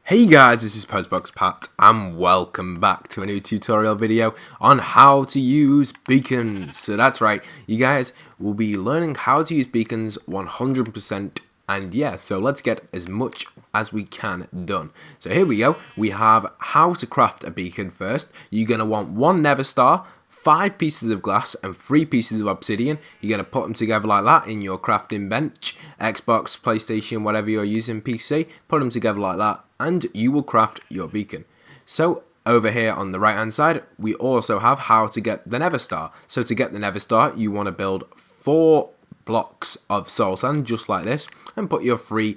Hey guys, this is POSTBOXPAT and welcome back to a new tutorial video on how to use beacons. So that's right, you guys will be learning how to use beacons 100%, and yeah, so let's get as much as we can done. So here we go, we have how to craft a beacon first. You're going to want 1 nether star, 5 pieces of glass and 3 pieces of obsidian. You're going to put them together like that in your crafting bench, Xbox, PlayStation, whatever you're using, PC, put them together like that and you will craft your beacon. So over here on the right hand side we also have how to get the nether star. So to get the nether star you want to build 4 blocks of soul sand just like this and put your 3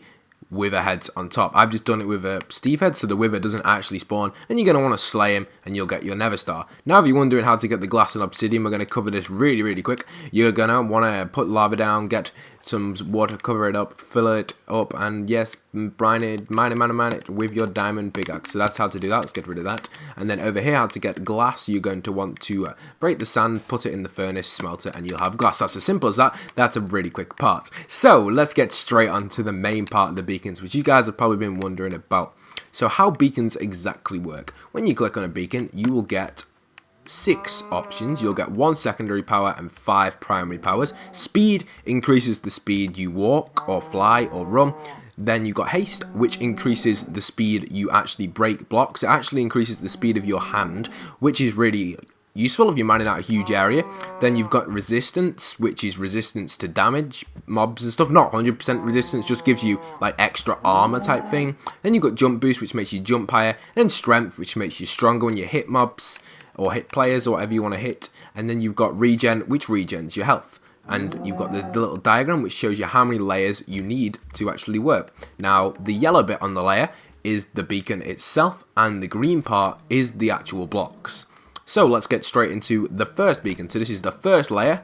wither heads on top. I've just done it with a Steve head so the wither doesn't actually spawn, and you're going to want to slay him and you'll get your nether star. Now if you're wondering how to get the glass and obsidian, we're going to cover this really quick. You're going to want to put lava down, get some water, cover it up, fill it up, and yes, mine it with your diamond pickaxe. So that's how to do that. Let's get rid of that. And then over here, how to get glass, you're going to want to break the sand, put it in the furnace, smelt it, and you'll have glass. That's as simple as that. That's a really quick part. So let's get straight on to the main part of the beacons, which you guys have probably been wondering about. So how beacons exactly work. When you click on a beacon, you will get 6 options. You'll get 1 secondary power and 5 primary powers. Speed increases the speed you walk or fly or run. Then you've got haste, which increases the speed you actually break blocks. It actually increases the speed of your hand, which is really useful if you're mining out a huge area. Then you've got resistance, which is resistance to damage, mobs and stuff. Not 100% resistance, just gives you like extra armor type thing. Then you've got jump boost, which makes you jump higher. And then strength, which makes you stronger when you hit mobs or hit players or whatever you want to hit. And then you've got regen, which regens your health. And you've got the little diagram which shows you how many layers you need to actually work. Now the yellow bit on the layer is the beacon itself, and the green part is the actual blocks. So let's get straight into the first beacon. So this is the first layer,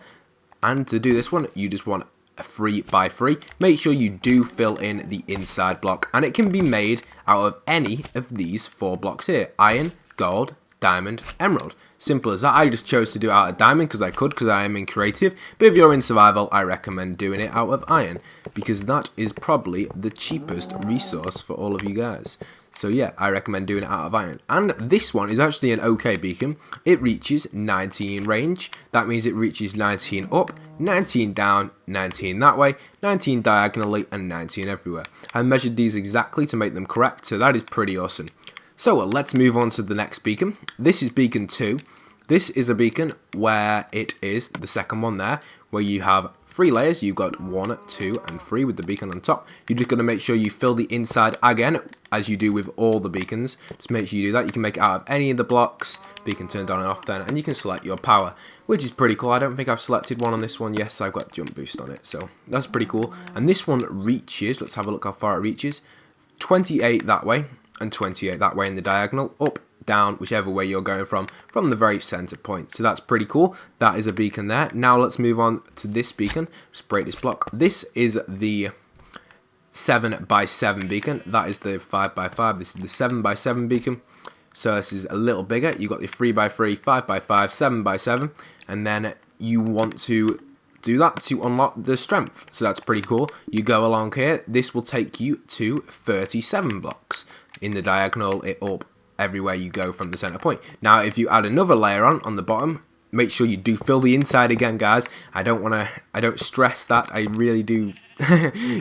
and to do this one you just want a 3x3. Make sure you do fill in the inside block, and it can be made out of any of these 4 blocks here: iron, gold, diamond, emerald. Simple as that. I just chose to do it out of diamond because I am in creative, but if you're in survival I recommend doing it out of iron because that is probably the cheapest resource for all of you guys. So yeah, I recommend doing it out of iron. And this one is actually an okay beacon. It reaches 19 range. That means it reaches 19 up, 19 down, 19 that way, 19 diagonally, and 19 everywhere. I measured these exactly to make them correct, so that is pretty awesome. So let's move on to the next beacon. This is beacon 2. This is a beacon where it is the second one there, where you have 3 layers. You've got 1, 2, and 3 with the beacon on top. You're just going to make sure you fill the inside again, as you do with all the beacons. Just make sure you do that. You can make it out of any of the blocks. Beacon turned on and off then, and you can select your power, which is pretty cool. I don't think I've selected one on this one. Yes, I've got jump boost on it, so that's pretty cool. And this one reaches, let's have a look how far it reaches, 28 that way, and 28 that way in the diagonal, up, down, whichever way you're going from the very center point. So that's pretty cool. That is a beacon there. Now let's move on to this beacon. Just break this block. This is the 7x7 beacon. That is the 5x5. This is the 7x7 beacon. So this is a little bigger. You've got the 3x3, 5x5, 7x7, and then you want to do that to unlock the strength. So that's pretty cool. You go along here. This will take you to 37 blocks in the diagonal, it up everywhere you go from the center point. Now if you add another layer on the bottom, make sure you do fill the inside again, guys. I don't stress that. I really do.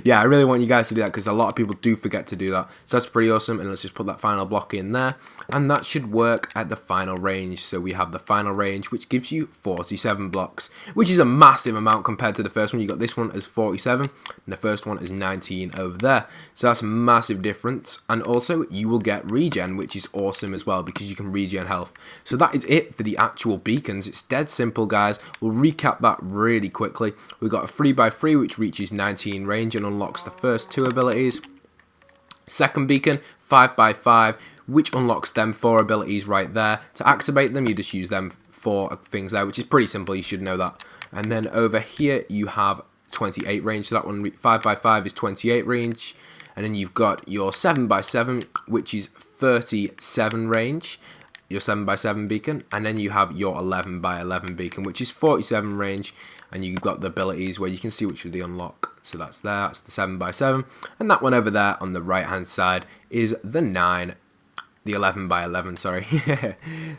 Yeah, I really want you guys to do that because a lot of people do forget to do that. So that's pretty awesome. And let's just put that final block in there, and that should work at the final range. So we have the final range, which gives you 47 blocks, which is a massive amount compared to the first one. You got this one as 47 and the first one is 19 over there. So that's a massive difference. And also you will get regen, which is awesome as well because you can regen health. So that is it for the actual beacons. It's dead simple, guys. We'll recap that really quickly. We've got a 3x3 which reaches 19 range and unlocks the first 2 abilities. Second beacon, 5x5, which unlocks them 4 abilities right there. To activate them, you just use them 4 things there, which is pretty simple. You should know that. And then over here you have 28 range. So that one, 5x5 is 28 range. And then you've got your 7x7, which is 37 range. your 7x7 beacon, and then you have your 11x11 beacon, which is 47 range, and you've got the abilities where you can see which of the unlock. So that's there, that's the 7x7, and that one over there on the right hand side is the 9. The 11x11, sorry.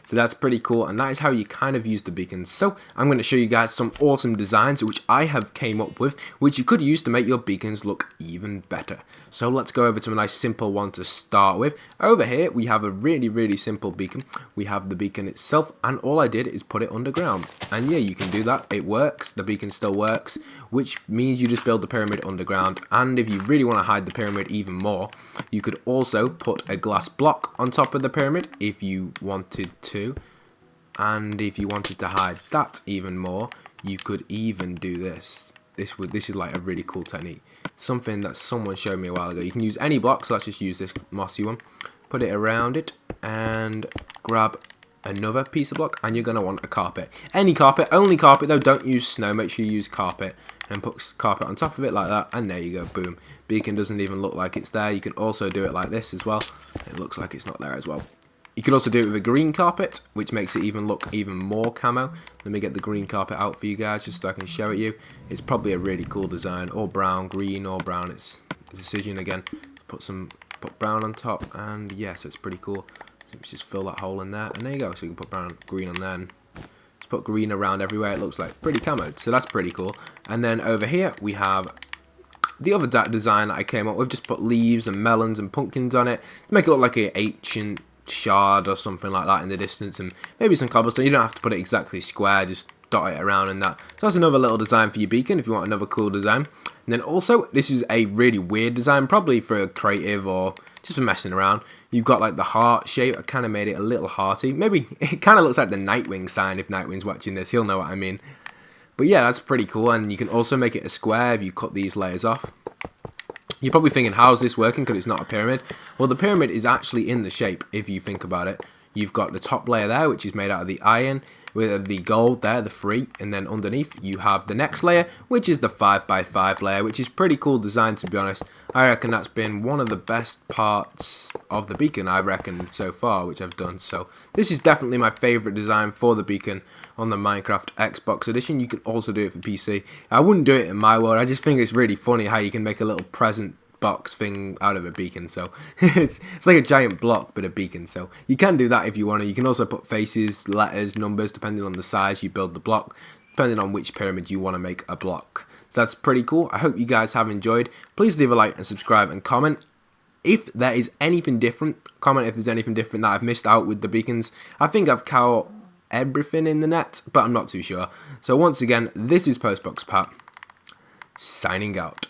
So that's pretty cool, and that is how you kind of use the beacons. So I'm going to show you guys some awesome designs which I have came up with, which you could use to make your beacons look even better. So let's go over to a nice simple one to start with. Over here we have a really simple beacon. We have the beacon itself, and all I did is put it underground. And yeah, you can do that, it works, the beacon still works, which means you just build the pyramid underground. And if you really want to hide the pyramid even more, you could also put a glass block on top of the pyramid if you wanted to, and if you wanted to hide that even more, you could even do this. This is like a really cool technique, something that someone showed me a while ago. You can use any block, so let's just use this mossy one, put it around it, and grab another piece of block, and you're going to want a carpet. Any carpet, only carpet though, don't use snow, make sure you use carpet, and put carpet on top of it like that, and there you go, boom. Beacon doesn't even look like it's there. You can also do it like this as well. It looks like it's not there as well. You can also do it with a green carpet, which makes it look even more camo. Let me get the green carpet out for you guys just so I can show it you. It's probably a really cool design, or brown, green or brown, it's a decision again. Put brown on top, and yeah, so it's pretty cool. Let's just fill that hole in there, and there you go. So you can put green on there, and just put green around everywhere. It looks like pretty camoed, so that's pretty cool. And then over here we have the other design that I came up with. Just put leaves and melons and pumpkins on it to make it look like an ancient shard or something like that in the distance, and maybe some cobblestone. You don't have to put it exactly square, just dot it around and that. So that's another little design for your beacon if you want another cool design. And then also, this is a really weird design, probably for a creative or just for messing around. You've got like the heart shape. I kind of made it a little hearty. Maybe it kind of looks like the Nightwing sign. If Nightwing's watching this, he'll know what I mean. But yeah, that's pretty cool, and you can also make it a square if you cut these layers off. You're probably thinking, how is this working, because it's not a pyramid? Well, the pyramid is actually in the shape, if you think about it. You've got the top layer there, which is made out of the iron, with the gold there, the 3, and then underneath you have the next layer, which is the 5x5 layer, which is pretty cool design, to be honest. I reckon that's been one of the best parts of the beacon, I reckon, so far, which I've done. So this is definitely my favourite design for the beacon on the Minecraft Xbox edition. You can also do it for PC. I wouldn't do it in my world. I just think it's really funny how you can make a little present box thing out of a beacon. So it's like a giant block but a beacon, so you can do that if you want to. You can also put faces, letters, numbers, depending on the size you build the block, depending on which pyramid you want to make a block. So that's pretty cool. I hope you guys have enjoyed. Please leave a like and subscribe and comment if there is anything different. Comment if there's anything different that I've missed out with the beacons. I think I've caught everything in the net, but I'm not too sure. So once again, this is POSTBOXPAT signing out.